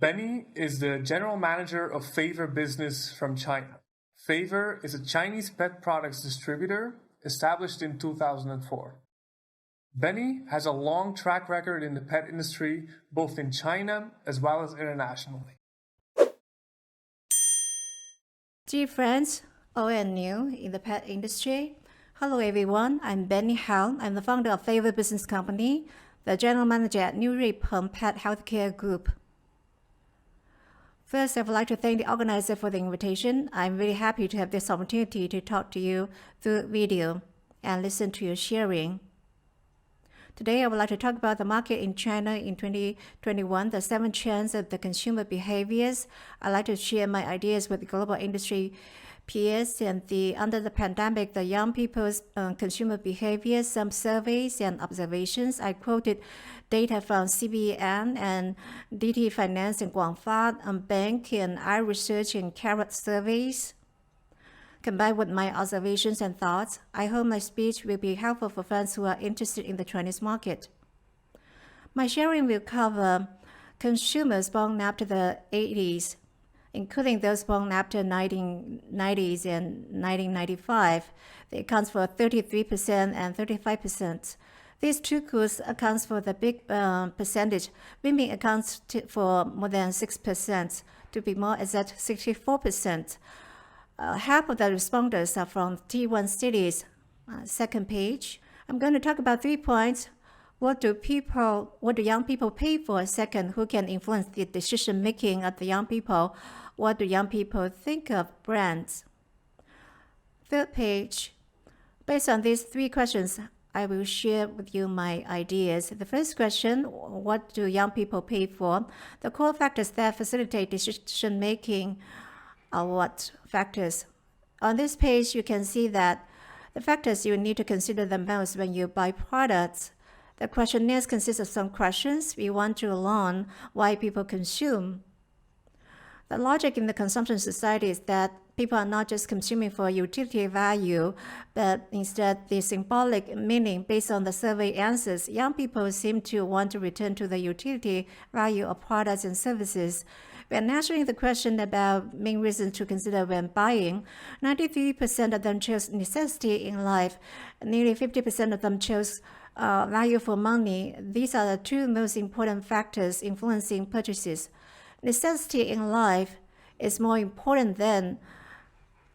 Benny is the general manager of Favour business from China. Favour is a Chinese pet products distributor established in 2004. Benny has a long track record in the pet industry, both in China as well as internationally. Dear friends, old and new in the pet industry, hello everyone, I'm Benny Hao. I'm the founder of Favour Business Company, the general manager at New Ripon Pet Healthcare Group. First, I would like to thank the organizer for the invitation. I'm really happy to have this opportunity to talk to you through video and listen to your sharing. Today, I would like to talk about the market in China in 2021, the 7 trends of the consumer behaviors. I'd like to share my ideas with the global industry peers and under the pandemic, the young people's consumer behaviors, some surveys and observations. I quoted data from CBN and DT Finance and Guangfa Bank and iResearch and Carrot surveys. Combined with my observations and thoughts, I hope my speech will be helpful for friends who are interested in the Chinese market. My sharing will cover consumers born after the 80s, including those born after 1990s and 1995. They account for 33% and 35%. These two groups accounts for the big percentage. Women accounts for more than 6%, to be more exact, 64%. Half of the respondents are from T1 cities. Second page. I'm going to talk about 3 points. What do young people pay for? Second, who can influence the decision making of the young people? What do young people think of brands? Third page. Based on these 3 questions, I will share with you my ideas. The first question, what do young people pay for? The core factors that facilitate decision making are what factors? On this page, you can see that the factors you need to consider the most when you buy products. The questionnaires consist of some questions. We want to learn why people consume. The logic in the consumption society is that people are not just consuming for utility value, but instead the symbolic meaning based on the survey answers. Young people seem to want to return to the utility value of products and services. When answering the question about main reasons to consider when buying, 93% of them chose necessity in life. Nearly 50% of them chose value for money. These are the 2 most important factors influencing purchases. Necessity in life is more important than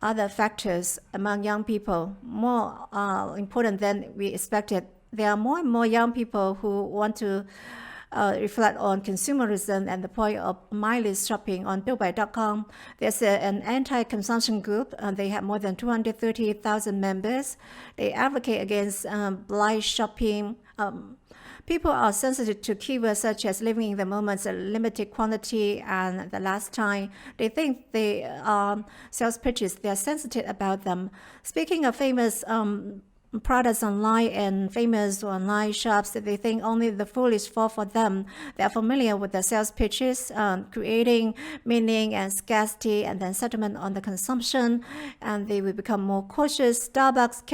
other factors among young people, more important than we expected. There are more and more young people who want to reflect on consumerism and the point of mindless shopping. On Doubai.com, there's an anti-consumption group. They have more than 230,000 members. They advocate against blind shopping. People are sensitive to keywords such as living in the moment, limited quantity, and the last time. They think they are sales pitches. They are sensitive about them. Speaking of famous products online and famous online shops, they think only the foolish fall for them. They are familiar with the sales pitches, creating meaning and scarcity and then settlement on the consumption, and they will become more cautious. Starbucks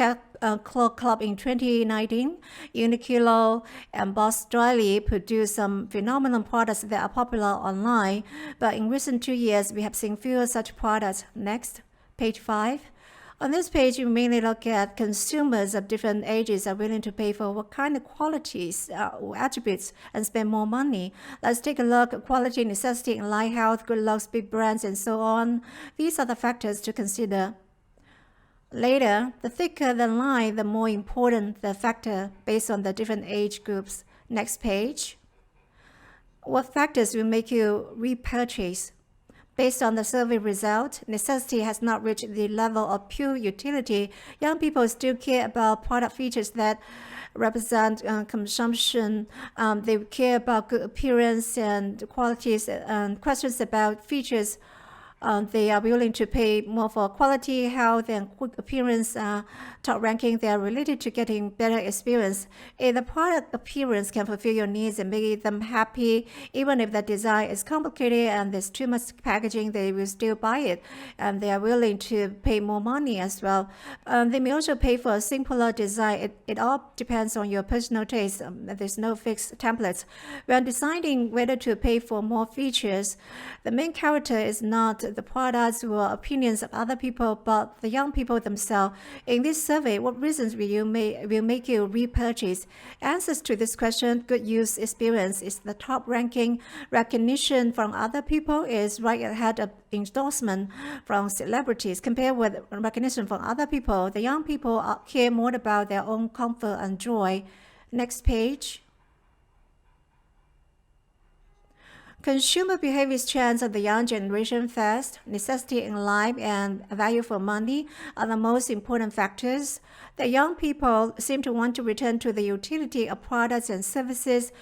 Club in 2019, Uniqlo and Boss Drilly produced some phenomenal products that are popular online, but in recent 2 years, we have seen fewer such products. Next, page 5. On this page, you mainly look at consumers of different ages are willing to pay for what kind of qualities or attributes and spend more money. Let's take a look at quality, necessity, and life, health, good looks, big brands, and so on. These are the factors to consider. Later, the thicker the line, the more important the factor based on the different age groups. Next page. What factors will make you repurchase? Based on the survey result, necessity has not reached the level of pure utility. Young people still care about product features that represent consumption. They care about good appearance and qualities, and questions about features They are willing to pay more for quality, health, and quick appearance. Top ranking, they are related to getting better experience. If the product appearance can fulfill your needs and make them happy, even if the design is complicated and there's too much packaging, they will still buy it. And they are willing to pay more money as well. They may also pay for a simpler design. It all depends on your personal taste. There's no fixed templates. When deciding whether to pay for more features, the main character is not the products or opinions of other people, but the young people themselves. In this survey, what reasons will make you repurchase? Answers to this question: good use experience is the top ranking. Recognition from other people is right ahead of endorsement from celebrities. Compared with recognition from other people, the young people care more about their own comfort and joy. Next page. Consumer behavior trends of the young generation first, necessity in life and value for money are the most important factors. The young people seem to want to return to the utility of products and services.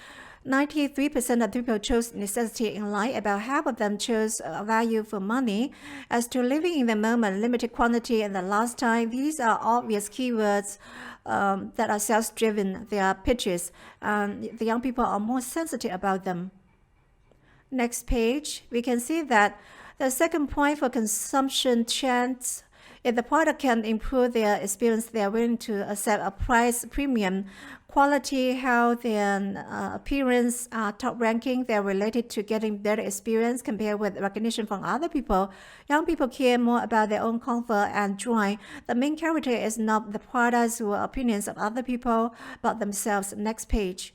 93% of people chose necessity in life. About half of them chose value for money. As to living in the moment, limited quantity, and the last time, these are obvious keywords that are sales-driven. They are pitches. The young people are more sensitive about them. Next page, we can see that the second point for consumption trends, if the product can improve their experience, they are willing to accept a price premium. Quality, health, and appearance are top ranking. They are related to getting better experience compared with recognition from other people. Young people care more about their own comfort and joy. The main character is not the products or opinions of other people, but themselves. Next page.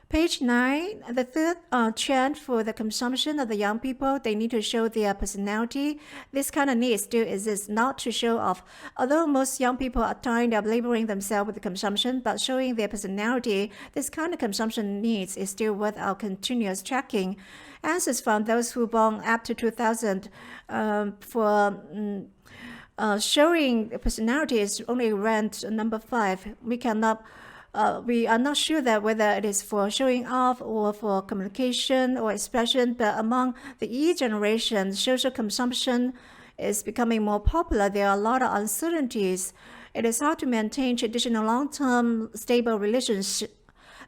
Page 9, the third trend for the consumption of the young people, they need to show their personality. This kind of need still exists, not to show off. Although most young people are tired of labeling themselves with consumption, but showing their personality, this kind of consumption needs is still worth our continuous tracking. Answers from those who born after 2000 for showing personality is only ranked number 5. We are not sure that whether it is for showing off or for communication or expression, but among the E generation, social consumption is becoming more popular. There are a lot of uncertainties. It is hard to maintain traditional long-term stable relationships,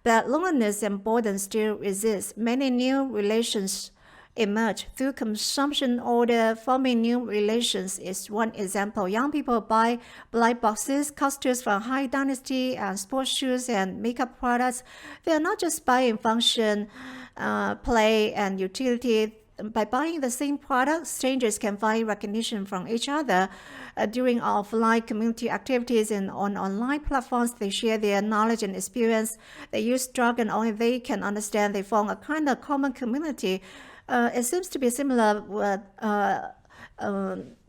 but loneliness and boredom still exist. Many new relations emerge through consumption order. Forming new relations is one example. Young people buy blind boxes, costumes from high dynasty, and sports shoes and makeup products. They are not just buying function, play, and utility. By buying the same product, strangers can find recognition from each other. During offline community activities and on online platforms, they share their knowledge and experience. They use jargon only they can understand. They form a kind of common community. It seems to be similar with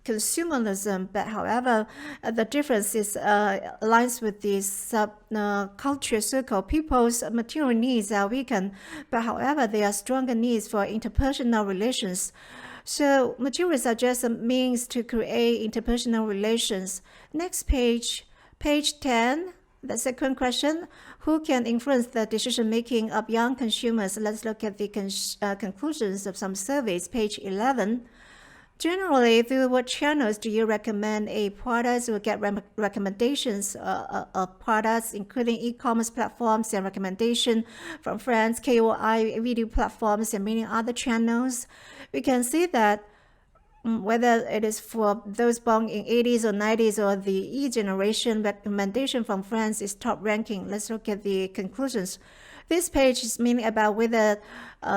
consumerism, but however, the difference is aligns with this subculture circle. People's material needs are weakened, but however, there are stronger needs for interpersonal relations. So materials are just a means to create interpersonal relations. Next page, page 10. The second question, who can influence the decision-making of young consumers? Let's look at the conclusions of some surveys. Page 11. Generally, through what channels do you recommend a product or get recommendations of products, including e-commerce platforms and recommendation from friends, KOI, video platforms, and many other channels? We can see that whether it is for those born in 80s or 90s or the E generation, recommendation from friends is top ranking. Let's look at the conclusions. This page is mainly about whether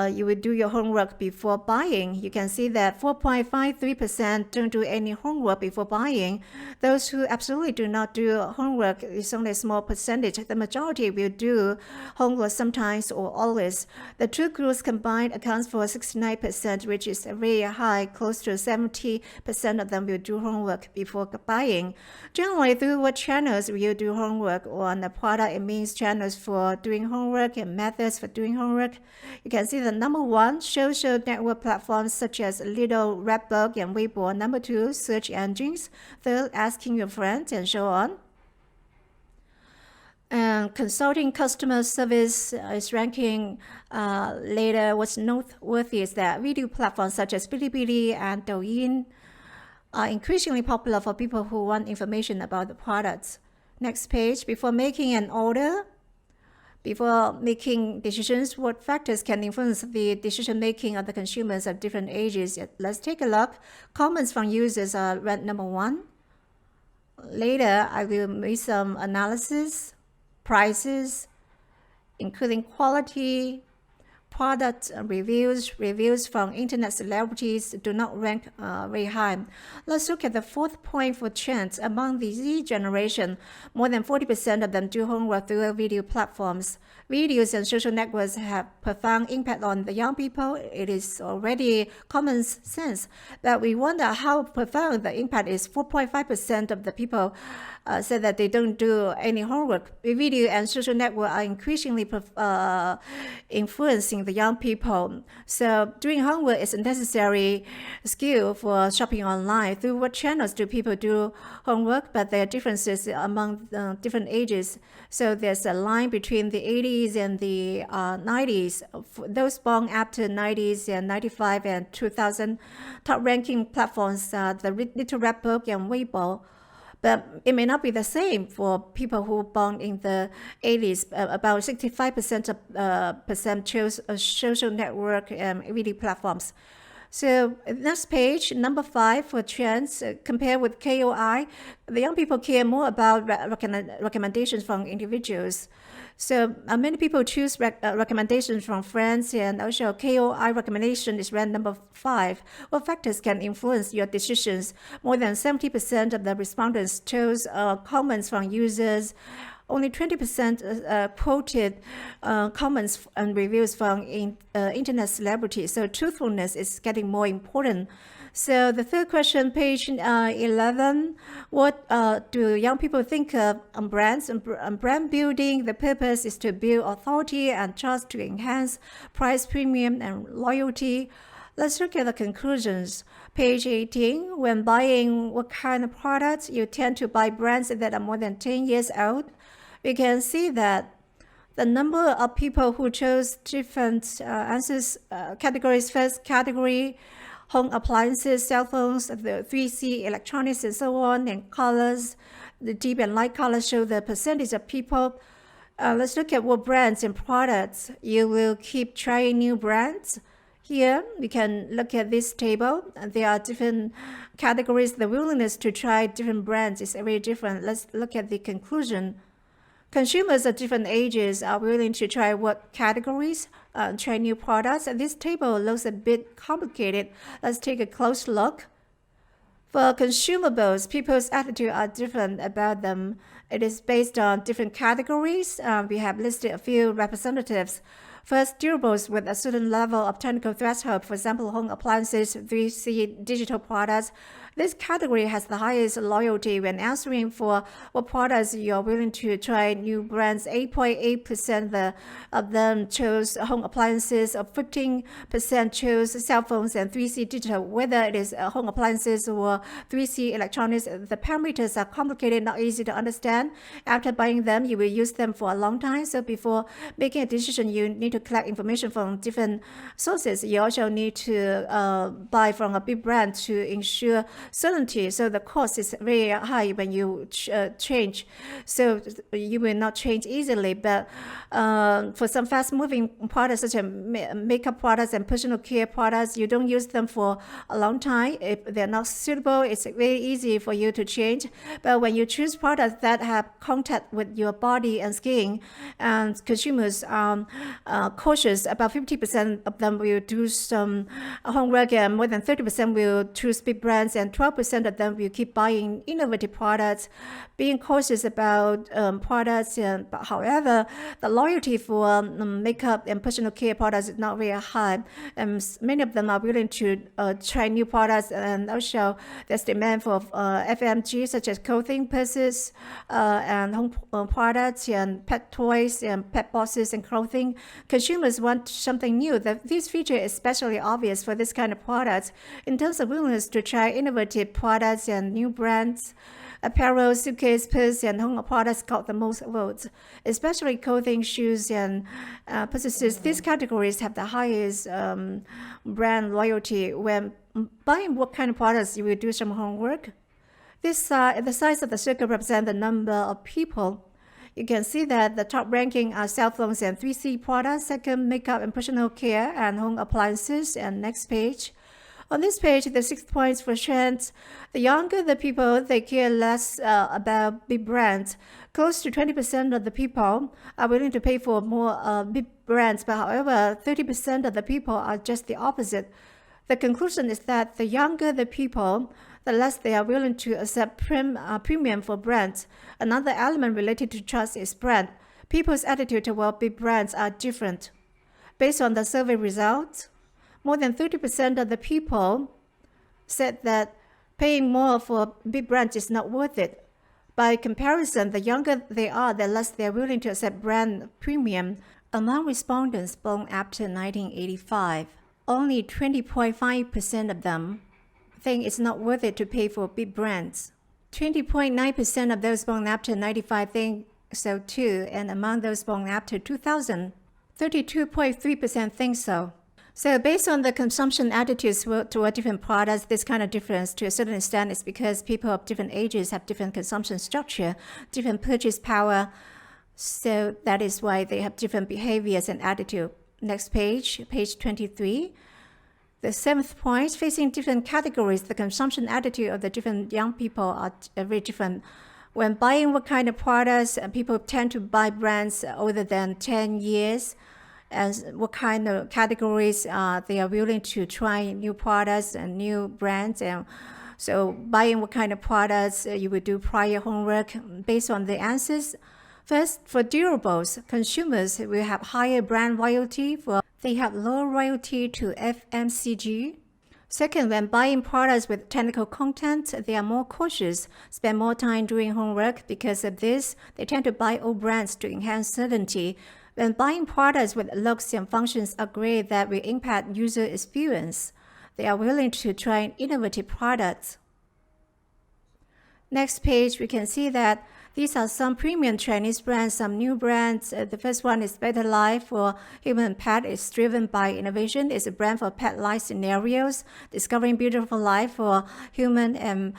you will do your homework before buying. You can see that 4.53% don't do any homework before buying. Those who absolutely do not do homework is only a small percentage. The majority will do homework sometimes or always. The two groups combined accounts for 69%, which is very high. Close to 70% of them will do homework before buying. Generally, through what channels will you do homework on the product? It means channels for doing homework and methods for doing homework. You can see the number 1, social network platforms such as Little, Redbug, and Weibo. Number 2, search engines. Third, asking your friends, and so on. And consulting customer service is ranking later. What's noteworthy is that video platforms such as Bilibili and Douyin are increasingly popular for people who want information about the products. Next page, before making an order, before making decisions, what factors can influence the decision-making of the consumers at different ages? Let's take a look. Comments from users are ranked number 1. Later, I will make some analysis, prices, including quality, product reviews from internet celebrities do not rank very high. Let's look at the 4th point for trends. Among the Z generation, more than 40% of them do homework through video platforms. Videos and social networks have profound impact on the young people. It is already common sense, but we wonder how profound the impact is. 4.5% of the people said that they don't do any homework. Video and social network are increasingly influencing the young people. So doing homework is a necessary skill for shopping online. Through what channels do people do homework? But there are differences among different ages. So there's a line between the 80s and the 90s. Those born after 90s and 95 and 2000, top ranking platforms are the Little Red Book and Weibo. But it may not be the same for people who were born in the 80s. About 65% of chose social network and video platforms. So next page, number 5 for trends. Compared with KOI, the young people care more about recommendations from individuals. So many people choose recommendations from friends, and also KOI recommendation is ranked number 5. What factors can influence your decisions? More than 70% of the respondents chose comments from users. Only 20% quoted comments and reviews from internet celebrities. So truthfulness is getting more important. So the third question, page 11, what do young people think of brands? Brand building, the purpose is to build authority and trust to enhance price premium and loyalty. Let's look at the conclusions. Page 18, when buying what kind of products, you tend to buy brands that are more than 10 years old. We can see that the number of people who chose different answers, categories. First category, home appliances, cell phones, the 3C electronics, and so on, and colors. The deep and light colors show the percentage of people. Let's look at what brands and products. You will keep trying new brands. Here, we can look at this table. There are different categories. The willingness to try different brands is very different. Let's look at the conclusion. Consumers at different ages are willing to try what categories, try new products. And this table looks a bit complicated. Let's take a close look. For consumables, people's attitudes are different about them. It is based on different categories. We have listed a few representatives. First, durables with a certain level of technical threshold, for example, home appliances, 3C digital products. This category has the highest loyalty. When answering for what products you're willing to try new brands, 8.8% of them chose home appliances, or 15% chose cell phones and 3C digital. Whether it is home appliances or 3C electronics, the parameters are complicated, not easy to understand. After buying them, you will use them for a long time. So before making a decision, you need to collect information from different sources. You also need to buy from a big brand to ensure certainty. So the cost is very high when you change. So you will not change easily. But for some fast-moving products such as makeup products and personal care products, you don't use them for a long time. If they're not suitable, it's very easy for you to change. But when you choose products that have contact with your body and skin, and consumers are cautious, about 50% of them will do some homework, and more than 30% will choose big brands, and 12% of them will keep buying innovative products, being cautious about products. But however, the loyalty for makeup and personal care products is not very high. And many of them are willing to try new products, and also there's demand for FMG such as clothing, purses, and home products, and pet toys, and pet boxes, and clothing. Consumers want something new. This feature is especially obvious for this kind of products. In terms of willingness to try innovative products and new brands, apparel, suitcase, purse, and home products got the most votes, especially clothing, shoes, and purchases. These categories have the highest brand loyalty. When buying what kind of products, you will do some homework. The size of the circle represents the number of people. You can see that the top ranking are cell phones and 3C products, second makeup and personal care and home appliances, and next page. On this page, the 6 points for trends. The younger the people, they care less about big brands. Close to 20% of the people are willing to pay for more big brands, but however, 30% of the people are just the opposite. The conclusion is that the younger the people, the less they are willing to accept premium for brands. Another element related to trust is brand. People's attitude toward big brands are different. Based on the survey results, more than 30% of the people said that paying more for big brands is not worth it. By comparison, the younger they are, the less they are willing to accept brand premium. Among respondents born after 1985, only 20.5% of them think it's not worth it to pay for big brands. 20.9% of those born after 95 think so too, and among those born after 2000, 32.3% think so. So based on the consumption attitudes toward different products, this kind of difference to a certain extent is because people of different ages have different consumption structure, different purchase power. So that is why they have different behaviors and attitude. Next page, page 23. The 7th point, facing different categories, the consumption attitude of the different young people are very different. When buying what kind of products, people tend to buy brands older than 10 years. As what kind of categories they are willing to try new products and new brands. And so buying what kind of products you would do prior homework based on the answers. First, for durables, consumers will have higher brand loyalty. They have lower loyalty to FMCG. Second, when buying products with technical content, they are more cautious, spend more time doing homework. Because of this, they tend to buy old brands to enhance certainty. When buying products with looks and functions upgrade that will impact user experience, they are willing to try innovative products. Next page, we can see that these are some premium Chinese brands, some new brands. The first one is Better Life for human and pet. It's driven by innovation. It's a brand for pet life scenarios, discovering beautiful life for human and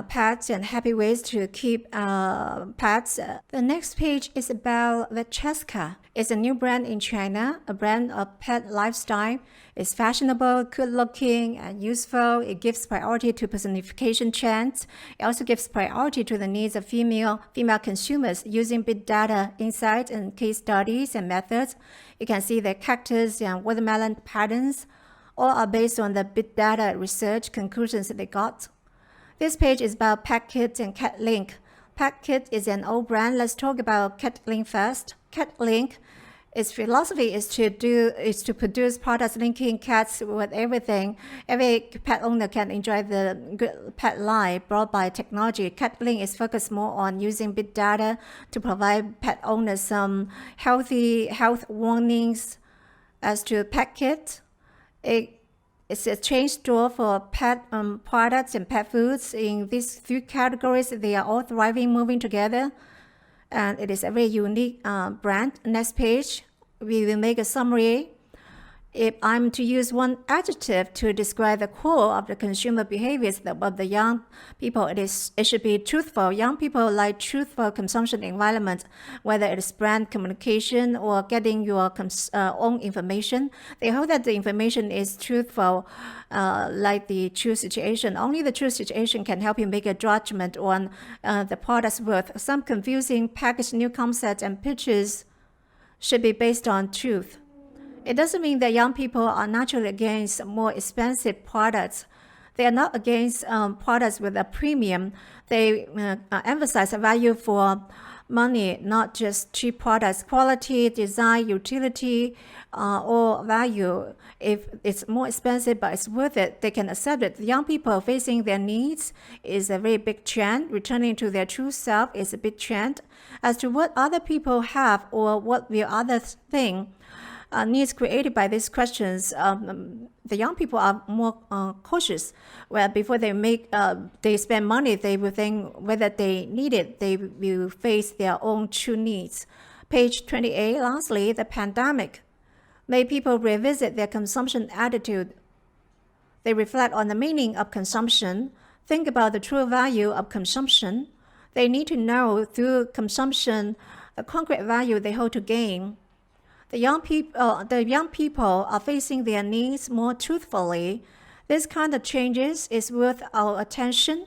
pets and happy ways to keep pets. The next page is about Cheska. It's a new brand in China, a brand of pet lifestyle. It's fashionable, good-looking, and useful. It gives priority to personification trends. It also gives priority to the needs of female consumers using big data insights and case studies and methods. You can see the cactus and watermelon patterns. All are based on the big data research conclusions that they got. This page is about PetKit and CatLink. PetKit is an old brand. Let's talk about CatLink first. CatLink, its philosophy is to produce products linking cats with everything. Every pet owner can enjoy the good pet life brought by technology. CatLink is focused more on using big data to provide pet owners some health warnings. As to PetKit, it's a chain store for pet products and pet foods. In these 3 categories, they are all thriving, moving together. And it is a very unique brand. Next page, we will make a summary. If I'm to use one adjective to describe the core of the consumer behaviors of the young people, it should be truthful. Young people like truthful consumption environment, whether it is brand communication or getting your own information. They hope that the information is truthful, like the true situation. Only the true situation can help you make a judgment on the product's worth. Some confusing packaged new concepts and pitches should be based on truth. It doesn't mean that young people are naturally against more expensive products. They are not against products with a premium. They emphasize a value for money, not just cheap products. Quality, design, utility, or value. If it's more expensive but it's worth it, they can accept it. Young people facing their needs is a very big trend. Returning to their true self is a big trend. As to what other people have or what will others think, needs created by these questions, the young people are more cautious. Well, before they spend money, they will think whether they need it. They will face their own true needs. Page 28, lastly, the pandemic made people revisit their consumption attitude. They reflect on the meaning of consumption, think about the true value of consumption. They need to know through consumption the concrete value they hold to gain. The young people are facing their needs more truthfully. This kind of changes is worth our attention.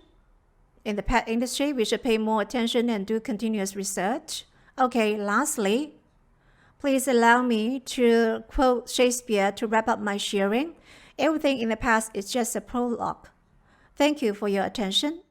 In the pet industry, we should pay more attention and do continuous research. Okay, lastly, please allow me to quote Shakespeare to wrap up my sharing. Everything in the past is just a prologue. Thank you for your attention.